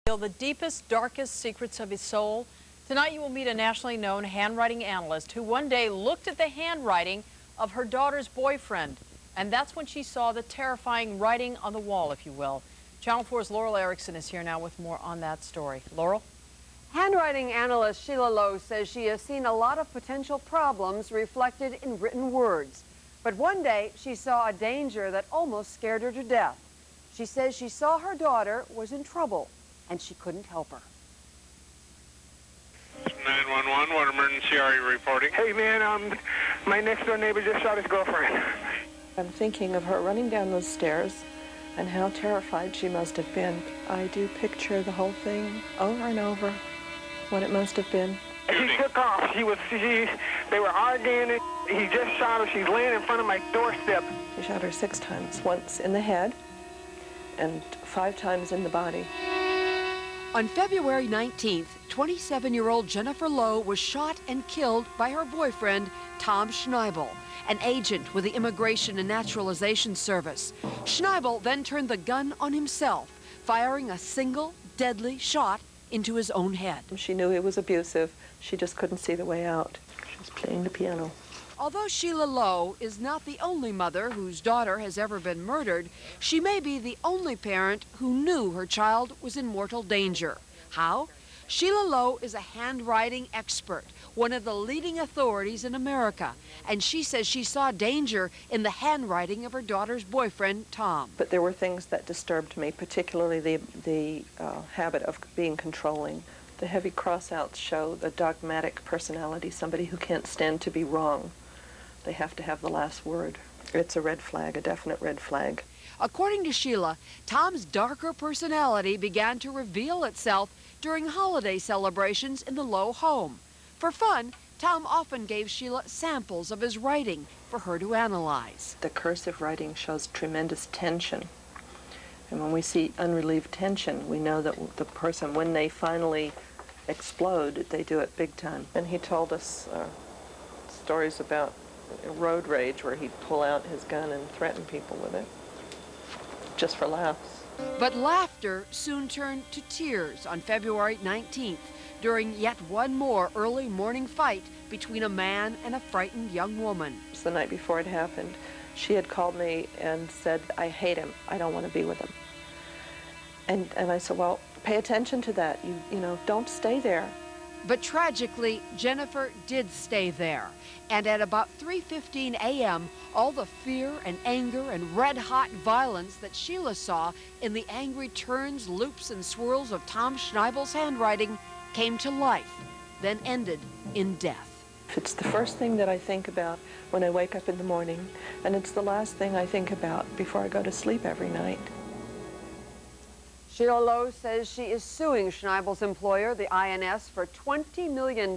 The deepest, darkest secrets of his soul. Tonight you will meet a nationally known handwriting analyst who one day looked at the handwriting of her daughter's boyfriend. And that's when she saw the terrifying writing on the wall, if you will. Channel 4's Laurel Erickson is here now with more on that story. Laurel? Handwriting analyst Sheila Lowe says she has seen a lot of potential problems reflected in written words. But one day she saw a danger that almost scared her to death. She says she saw her daughter was in trouble and she couldn't help her. 911, what emergency are you reporting? Hey man, my next door neighbor just shot his girlfriend. I'm thinking of her running down those stairs and how terrified she must have been. I do picture the whole thing over and over, what it must have been. She took off. They were arguing. He just shot her. She's laying in front of my doorstep. He shot her 6 times, once in the head and 5 times in the body. On February 19th, 27-year-old Jennifer Lowe was shot and killed by her boyfriend, Tom Schneibel, an agent with the Immigration and Naturalization Service. Schneibel then turned the gun on himself, firing a single, deadly shot into his own head. She knew he was abusive. She just couldn't see the way out. She was playing the piano. Although Sheila Lowe is not the only mother whose daughter has ever been murdered, she may be the only parent who knew her child was in mortal danger. How? Sheila Lowe is a handwriting expert, one of the leading authorities in America, and she says she saw danger in the handwriting of her daughter's boyfriend, Tom. But there were things that disturbed me, particularly the habit of being controlling. The heavy crossouts show the dogmatic personality, somebody who can't stand to be wrong. They have to have the last word. It's a red flag, a definite red flag. According to Sheila, Tom's darker personality began to reveal itself during holiday celebrations in the Lowe home. For fun, Tom often gave Sheila samples of his writing for her to analyze. The cursive writing shows tremendous tension. And when we see unrelieved tension, we know that the person, when they finally explode, they do it big time. And he told us stories about road rage where he'd pull out his gun and threaten people with it, just for laughs. But laughter soon turned to tears on February 19th during yet one more early morning fight between a man and a frightened young woman. It's the night before it happened. She had called me and said, "I hate him. I don't want to be with him." And I said, "Well, pay attention to that. You know, don't stay there." But tragically, Jennifer did stay there. And at about 3:15 a.m., all the fear and anger and red-hot violence that Sheila saw in the angry turns, loops, and swirls of Tom Schneibel's handwriting came to life, then ended in death. It's the first thing that I think about when I wake up in the morning, and it's the last thing I think about before I go to sleep every night. Sheila Lowe says she is suing Schneibel's employer, the INS, for $20 million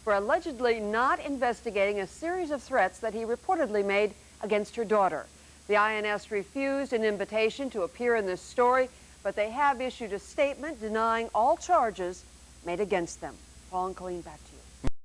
for allegedly not investigating a series of threats that he reportedly made against her daughter. The INS refused an invitation to appear in this story, but they have issued a statement denying all charges made against them. Paul and Colleen, back to you.